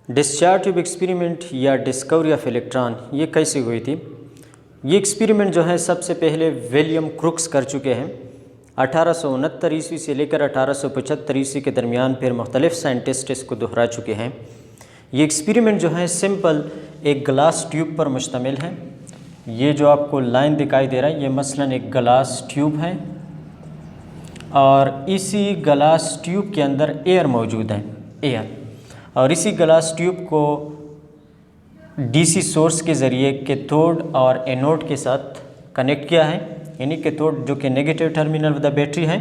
Discharge tube experiment या discovery of electron ये कैसे हुई थी? ये एक्सपेरिमेंट जो है सबसे पहले विलियम क्रुक्स कर चुके हैं 1869 ईस्वी से लेकर 1875 ईस्वी के दरमियान। फिर मुख्तलिफ साइंटिस्ट इसको दोहरा चुके हैं। ये एक्सपेरिमेंट जो है सिंपल एक ग्लास ट्यूब पर मुश्तमिल है। ये जो आपको लाइन दिखाई दे रहा है ये मसलन एक ग्लास ट्यूब है और इसी ग्लास ट्यूब के अंदर एयर मौजूद है, एयर। और इसी ग्लास ट्यूब को डीसी सोर्स के ज़रिए कैथोड और एनोड के साथ कनेक्ट किया है, यानी कैथोड जो कि negative terminal of the battery है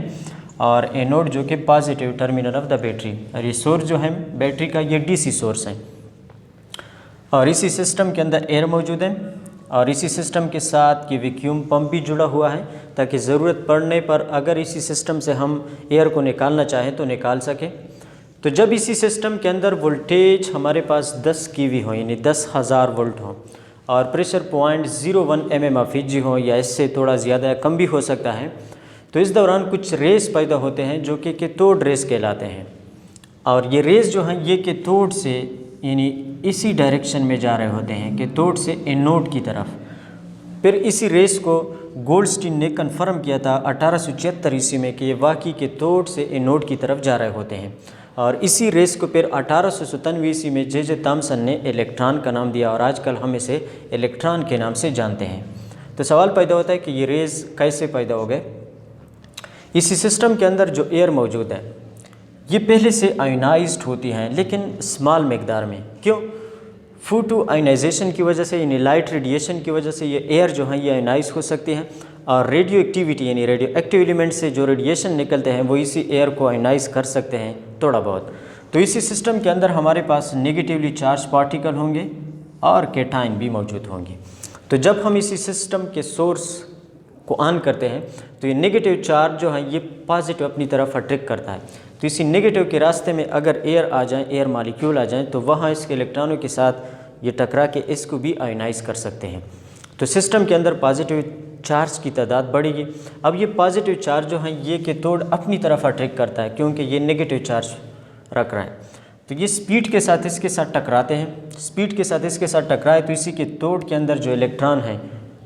और एनोड जो कि positive terminal of the battery. और ये सोर्स जो है बैटरी का ये डीसी सोर्स है और इसी सिस्टम के अंदर एयर मौजूद है और इसी सिस्टम के साथ ये वैक्यूम पंप भी जुड़ा हुआ है ताकि ज़रूरत पड़ने पर अगर इसी सिस्टम से हम एयर को निकालना चाहें तो निकाल सकें। तो जब इसी सिस्टम के अंदर वोल्टेज हमारे पास 10 kV हो, यानी 10,000 वोल्ट हो और प्रेशर 0.01 mm ऑफ Hg हो या इससे थोड़ा ज़्यादा या कम भी हो सकता है, तो इस दौरान कुछ रेस पैदा होते हैं जो कि कैथोड रेस कहलाते हैं। और ये रेस जो हैं ये कैथोड से यानी इसी डायरेक्शन में जा रहे होते हैं, कैथोड से एनोड की तरफ। फिर इसी रेस को गोल्डस्टीन ने कन्फर्म किया था 1876 ईस्वी में कि ये वाकई कैथोड से एनोड की तरफ जा रहे होते हैं। और इसी रेस को फिर 1897 ईस्वी में जे थॉमसन ने इलेक्ट्रॉन का नाम दिया और आजकल हम इसे इलेक्ट्रॉन के नाम से जानते हैं। तो सवाल पैदा होता है कि ये रेस कैसे पैदा हो गए? इसी सिस्टम के अंदर जो एयर मौजूद है ये पहले से आयोनाइज्ड होती हैं, लेकिन स्मॉल मकदार में। क्यों? फोटो आयोनाइजेशन की वजह से, यानी लाइट रेडिएशन की वजह से ये एयर जो है ये आयोनाइज हो सकती है और रेडियो एक्टिविटी यानी रेडियो एक्टिव एलिमेंट से जो रेडिएशन निकलते हैं वो इसी एयर को आयोनाइज कर सकते हैं थोड़ा बहुत। तो इसी सिस्टम के अंदर हमारे पास नेगेटिवली चार्ज पार्टिकल होंगे और कैटाइन भी मौजूद होंगे। तो जब हम इसी सिस्टम के सोर्स को ऑन करते हैं तो ये नेगेटिव चार्ज जो है ये पॉजिटिव अपनी तरफ अट्रैक्ट करता है। तो इसी नेगेटिव के रास्ते में अगर एयर आ जाए, एयर मॉलिक्यूल आ जाए, तो वहाँ इसके इलेक्ट्रॉनों के साथ ये टकरा के इसको भी आयोनाइज कर सकते हैं। तो सिस्टम के अंदर पॉजिटिव चार्ज की तादाद बढ़ेगी। अब ये पॉजिटिव चार्ज जो है ये कैथोड अपनी तरफ अट्रैक्ट करता है क्योंकि ये नेगेटिव चार्ज रख रहा है। तो ये स्पीड के साथ इसके साथ टकराते हैं, स्पीड के साथ इसके साथ टकराए तो इसी कैथोड के अंदर जो इलेक्ट्रॉन है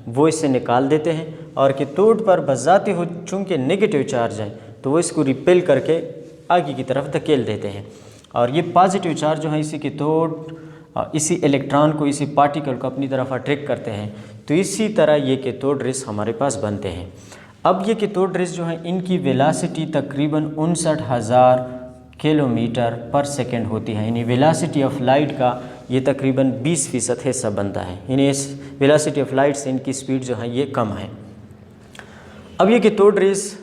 वो इसे निकाल देते हैं और कैथोड पर बजाते हो चूँकि नेगेटिव चार्ज है तो वो इसको रिपेल करके आगे की तरफ धकेल देते हैं। और ये पॉजिटिव चार्ज जो है इसी कैथोड इसी इलेक्ट्रॉन को, इसी पार्टिकल को अपनी तरफ अट्रैक्ट करते हैं। तो इसी तरह ये कैथोड रेस हमारे पास बनते हैं। अब ये कैथोड रेस जो है इनकी वेलोसिटी तकरीबन 59,000 किलोमीटर पर सेकंड होती है, यानी वेलोसिटी ऑफ लाइट का ये तकरीबन 20% हिस्सा बनता है, यानी इस वेलोसिटी ऑफ लाइट से इनकी स्पीड जो है ये कम है। अब ये कैथोड रेस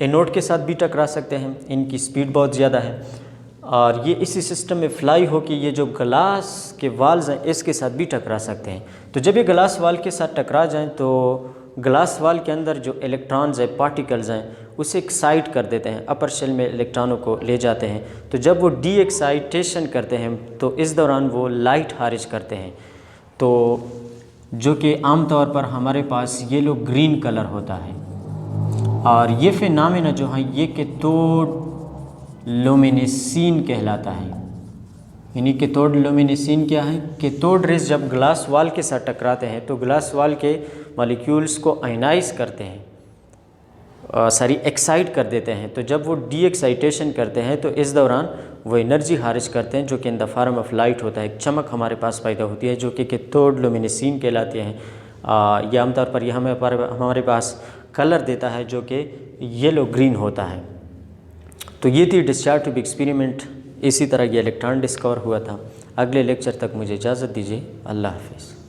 एनोड के साथ भी टकरा सकते हैं, इनकी स्पीड बहुत ज़्यादा है और ये इसी सिस्टम में फ्लाई हो कि ये जो ग्लास के वाल्स हैं इसके साथ भी टकरा सकते हैं। तो जब ये ग्लास वाल के साथ टकरा जाएं तो ग्लास वाल के अंदर जो इलेक्ट्रॉन्स हैं, पार्टिकल्स हैं, उसे एक्साइट कर देते हैं, अपर शेल में इलेक्ट्रॉनों को ले जाते हैं। तो जब वो डी एक्साइटेशन करते हैं तो इस दौरान वो लाइट खारिज करते हैं, तो जो कि आमतौर पर हमारे पास येलो ग्रीन कलर होता है। और ये फिनोमेना जो है ये कैथोड लुमिनेसिन कहलाता है। यानी कैथोड लुमिनेसिन क्या है? कैथोड रेस जब ग्लास वाल के साथ टकराते हैं तो ग्लास वाल के मॉलिक्यूल्स को आयोनाइज करते हैं, एक्साइट कर देते हैं। तो जब वो डी एक्साइटेशन करते हैं तो इस दौरान वो एनर्जी खारिज करते हैं जो कि in the form of light होता है। एक चमक हमारे पास पैदा होती है जो कि कैथोड लुमिनेसिन कहलाती है। ये आमतौर पर यह हमारे पास कलर देता है जो कि येलो ग्रीन होता है। तो ये थी डिस्चार्ज ट्यूब एक्सपेरिमेंट। इसी तरह ये इलेक्ट्रॉन डिस्कवर हुआ था। अगले लेक्चर तक मुझे इजाज़त दीजिए। अल्लाह हाफ़िज़।